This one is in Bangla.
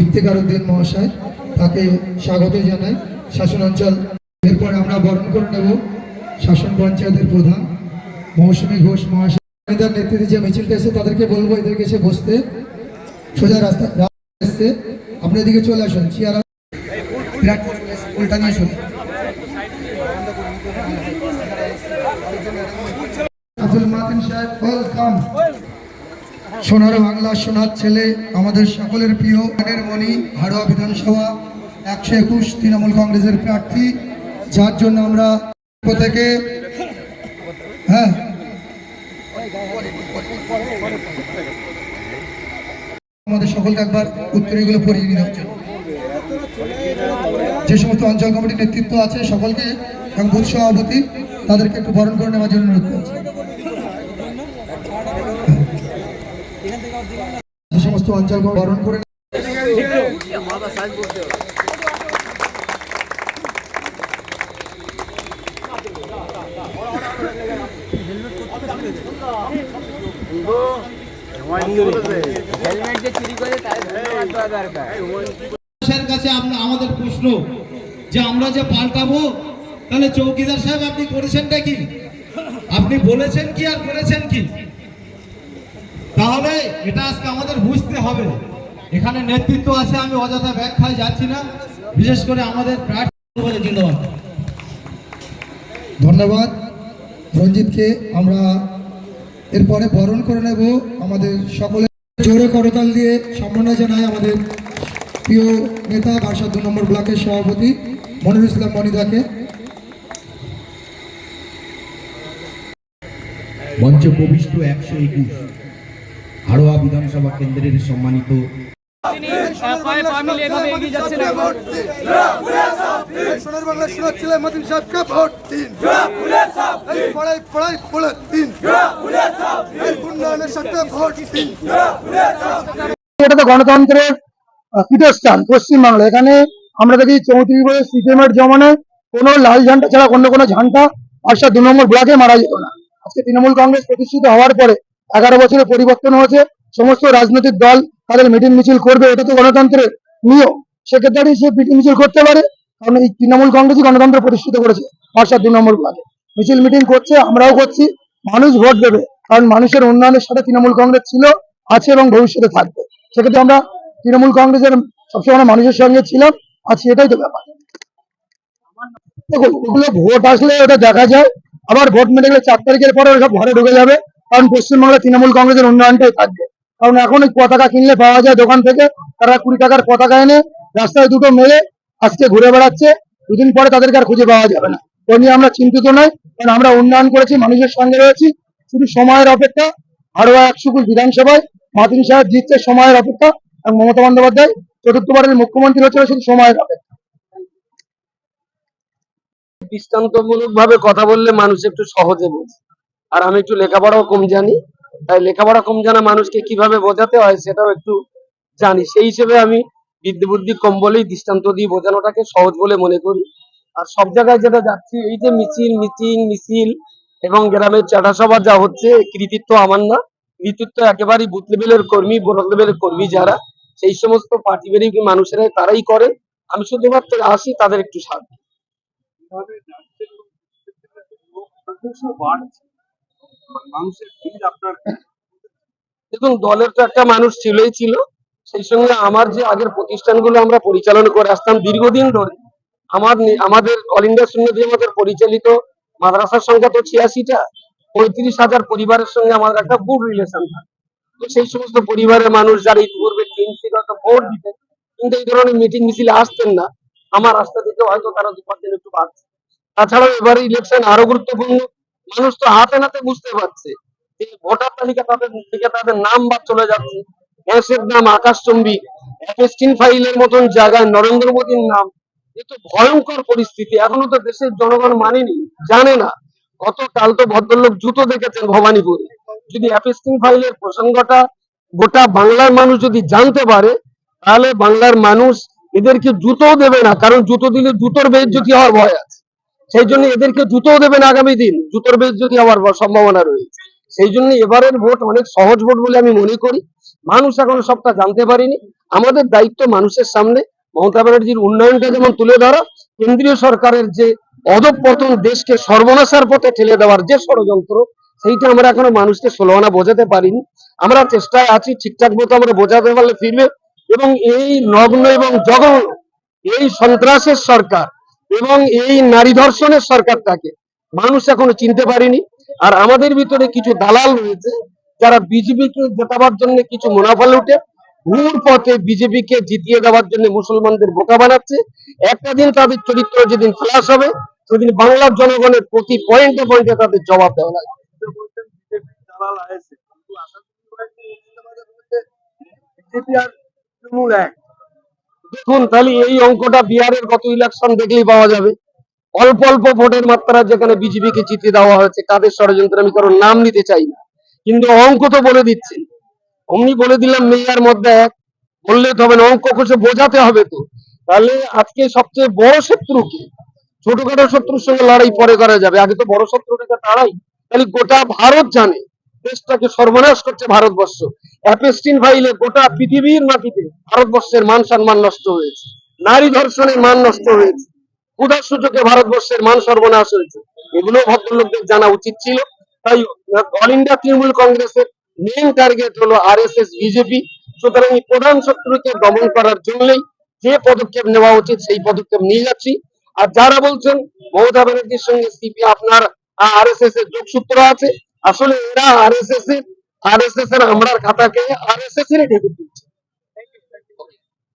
ইফতেখার উদ্দিন মহাশয় তাকে স্বাগত জানাই শাসন অঞ্চল। এরপর আমরা বরণ করে নেব শাসন পঞ্চায়েতের প্রধান মৌসুমী ঘোষ মহাশয়। নেতৃত্বে যে মিছিলটা এসে তাদেরকে বলবো এদেরকে এসে বসতে, সোজা রাস্তা এসছে, আপনি এদিকে চলে আসুন। চেয়ার উল্টা নিয়ে শুনুন। আব্দুল মাতিন সাহেব ওয়েলকাম। সোনার বাংলা সোনার ছেলে, আমাদের সকলের প্রিয় মণি, হাড়োয়া বিধানসভা 121 তৃণমূল কংগ্রেসের প্রার্থী, যার জন্য আমরা থেকে আমাদের সকলকে একবার উত্তরীয়গুলো পড়িয়ে নিতে হচ্ছে। যে সমস্ত অঞ্চল কমিটির নেতৃত্ব আছে সকলকে এবং বুথ সভাপতি তাদেরকে একটু বরণ করে নেওয়ার জন্য অনুরোধ করছি। যে সমস্ত অঞ্চল বরণ করে আমাদের প্রশ্ন যে আমরা যে পাল্টাবো, তাহলে চৌকিদার সাহেব আপনি করেছেনটা কি? আপনি বলেছেন কি আর করেছেন কি? তাহলে এটা আজকে আমাদের বুঝতে হবে। এখানে নেতৃত্ব আছে, আমি অযথা ব্যাখ্যায় যাচ্ছি না। বিশেষ করে আমাদের ধন্যবাদ রঞ্জিতকে। আমরা এরপরে বরণ করে নেব আমাদের সকলে জোরে করতাল দিয়ে সম্মাননা জানাই আমাদের প্রিয় নেতা বারাসাত 2 নম্বর ব্লকের সভাপতি মনিরুল ইসলাম মনিদাকে। মঞ্চে প্রবিষ্ট 121 হাড়োয়া বিধানসভা কেন্দ্রের সম্মানিত এটা তো গণতন্ত্রের পীঠস্থান পশ্চিমবাংলা। এখানে আমরা দেখি 34 বছর সিপিএমের জমানায় কোনো লাল ঝান্ডা ছাড়া অন্য কোনো ঝান্ডা বারাসাত 2 নম্বর ব্লকে মারা যেত না। আজকে তৃণমূল কংগ্রেস প্রতিষ্ঠিত হওয়ার পরে 11 বছরে পরিবর্তন হয়েছে। সমস্ত রাজনৈতিক দল তাদের মিটিং মিছিল করবে, এটা তো গণতন্ত্রের নিয়ম। সেক্ষেত্রে সে মিটিং মিছিল করতে পারে, কারণ এই তৃণমূল কংগ্রেসই গণতন্ত্র প্রতিষ্ঠিত করেছে বারাসাত 2 নম্বর ব্লকে। মিছিল মিটিং করছে, আমরাও করছি। মানুষ ভোট দেবে, কারণ মানুষের উন্নয়নের সাথে তৃণমূল কংগ্রেস ছিল, আছে এবং ভবিষ্যতে থাকবে। সেক্ষেত্রে আমরা তৃণমূল কংগ্রেসের সবসময় মানুষের সঙ্গে ছিলাম, আছি, এটাই তো ব্যাপার। দেখো, ওগুলো ভোট আসলে ওটা দেখা যায়, আবার ভোট মেটে গেলে 4 তারিখের পরে সব ঘরে ঢুকে যাবে। কারণ পশ্চিমবাংলায় তৃণমূল কংগ্রেসের উন্নয়নটাই থাকবে। কারণ এখন ওই পতাকা কিনলে পাওয়া যায় দোকান থেকে, তারা 20 টাকার পতাকা এনে রাস্তায় দুটো মেলে আজকে ঘুরে বেড়াচ্ছে, 2 দিন পরে তাদেরকে আর খুঁজে পাওয়া যাবে না। ওই নিয়ে আমরা চিন্তিত নই, কারণ আমরা উন্নয়ন করেছি, মানুষের সঙ্গে রয়েছি। শুধু সময়ের অপেক্ষা। হাড়োয়া 121 বিধানসভায় মাতিন সাহেব জিতছে, সময়ের অপেক্ষা। এবং মমতা বন্দ্যোপাধ্যায় 4র্থবারের মুখ্যমন্ত্রী হচ্ছিল, শুধু সময়ের অপেক্ষা। দৃষ্টান্তমূলক ভাবে কথা বললে মানুষ একটু সহজে বোঝে, আর আমি একটু লেখাপড়াও কম জানি, তাই লেখাপড়া কম জানা মানুষকে কিভাবে বোঝাতে হয় সেটাও একটু জানি। সেই হিসেবে আমি বিদ্যে বুদ্ধি কম বলেই দৃষ্টান্ত দিয়ে বোঝানোটাকে সহজ বলে মনে করি। আর সব জায়গায় যেটা যাচ্ছি, এই যে মিছিল এবং গ্রামের চাঁদা সভা যা হচ্ছে, কৃতিত্ব আমার না, কৃতিত্ব একেবারেই বুথ লেভেলের কর্মী, ব্লক লেভেলের কর্মী যারা, সেই সমস্ত পার্টিবেরিক মানুষেরাই তারাই করে। আমি শুধুমাত্র আসি তাদের একটু সাহায্য। দেখুন, দলের তো একটা মানুষ ছিল, সেই সঙ্গে আমার যে আগের প্রতিষ্ঠানগুলো আমরা পরিচালনা করে আসতাম দীর্ঘদিন ধরে, আমাদের অল ইন্ডিয়া সুন্নাত জামাতের পরিচালিত মাদ্রাসার সংখ্যা তো 86টা, 35,000 পরিবারের সঙ্গে আমাদের একটা গুড রিলেশন থাকে। তো সেই সমস্ত পরিবারের মানুষ যারা ইতিপূর্বে টিএমসিগত ভোট দিতেন কিন্তু এই ধরনের মিটিং মিছিলে আসতেন না, আমার রাস্তা থেকে হয়তো তারা 2% একটু বাড়ছে। তাছাড়াও এবারে ইলেকশন আরো গুরুত্বপূর্ণ। মানুষ তো হাতে নাতে বুঝতে পারছে যে ভোটার তালিকা তাদের থেকে তাদের নাম বাদ চলে যাচ্ছে, গ্যাসের দাম আকাশচুম্বী, F-16 ফাইলের মতন জায়গায় নরেন্দ্র মোদীর নাম। এ তো ভয়ঙ্কর পরিস্থিতি। এখনো তো দেশের জনগণ মানেনি, জানে না। গতকাল তো ভদ্রলোক জুতো দেখেছেন ভবানীপুরে। যদি F-16 ফাইলের প্রসঙ্গটা গোটা বাংলার মানুষ যদি জানতে পারে, তাহলে বাংলার মানুষ এদেরকে জুতোও দেবে না, কারণ জুতো দিলে জুতোর বেইজ্জতি হওয়ার ভয় আছে। সেই জন্য এদেরকে জুতোও দেবে না, আগামী দিন জুতোর বেইজ্জতি হওয়ার সম্ভাবনা রয়েছে। সেই জন্য এবারের ভোট অনেক সহজ ভোট বলে আমি মনে করি। মানুষ এখনো সবটা জানতে পারেনি। আমাদের দায়িত্ব মানুষের সামনে মমতা ব্যানার্জির উন্নয়নটা যেমন তুলে ধরা, কেন্দ্রীয় সরকারের যে অধঃপতন, দেশকে সর্বনাশার পথে ঠেলে দেওয়ার যে ষড়যন্ত্র, সেইটা আমরা এখনো মানুষকে ষোলোআনা বোঝাতে পারিনি। আমরা চেষ্টায় আছি, ঠিকঠাক মতো আমরা বোঝাতে পারলে ফিরবে। এবং এই নগ্ন এবং জঘন্য এই সন্ত্রাসের সরকার এবং এই নারী ধর্ষণের সরকারটাকে মানুষ এখনো চিনতে পারেনি। আর আমাদের ভিতরে কিছু দালাল রয়েছে যারা বিজেপিকে জেতাবার জন্য কিছু মুনাফা লুটে ঘুর পথে বিজেপিকে জিতিয়ে দেওয়ার জন্য মুসলমানদের বোকা বানাচ্ছে। একটা দিন তাদের চরিত্র যেদিন ফ্লাশ হবে, সেদিন বাংলার জনগণের প্রতি পয়েন্টে পয়েন্টে তাদের জবাব দেওয়া লাগবে। দেখুন, তাহলে এই অঙ্কটা বিহারের গত ইলেকশন দেখলেই পাওয়া যাবে। অল্প অল্প ভোটের মাত্রা যেখানে বিজেপিকে জিতে দেওয়া হয়েছে, কাদের ষড়যন্ত্র আমি কারোর নাম নিতে চাই না, কিন্তু অঙ্ক তো বলে দিচ্ছেন। অমনি বলে দিলাম মেয়ার মধ্যে এক, বললে তো হবে না, অঙ্ক কষে বোঝাতে হবে তো। তাহলে আজকে সবচেয়ে বড় শত্রুকে, ছোটখাটো শত্রুর সঙ্গে লড়াই পরে করা যাবে, আগে তো বড় শত্রুটাকে তাড়াই। তাহলে গোটা ভারত জানে দেশটাকে সর্বনাশ করছে ভারতবর্ষ। অ্যাপেস্টিন ফাইলে গোটা পৃথিবীর মাটিতে ভারতবর্ষের মান সম্মান নষ্ট হয়েছে, নারী ধর্ষণের মান নষ্ট হয়েছে, ক্ষুধার সূচকে ভারতবর্ষের মান সর্বনাশ হয়েছে। এগুলো ভদ্রলোকদের জানা উচিত ছিল। তাই অল ইন্ডিয়া তৃণমূল কংগ্রেসের মেইন টার্গেট হলো আরএসএস বিজেপি। সুতরাং এই প্রধান শত্রুকে দমন করার জন্যই যে পদক্ষেপ নেওয়া উচিত সেই পদক্ষেপ নিয়ে যাচ্ছি। আর যারা বলছেন মমতা ব্যানার্জির সঙ্গে সিপি আপনার আরএসএস এর যোগসূত্র আছে, আসলে এরা আরএসএস এর আমরার খাতাকে আরএসএস এর ঢেকে দিচ্ছে।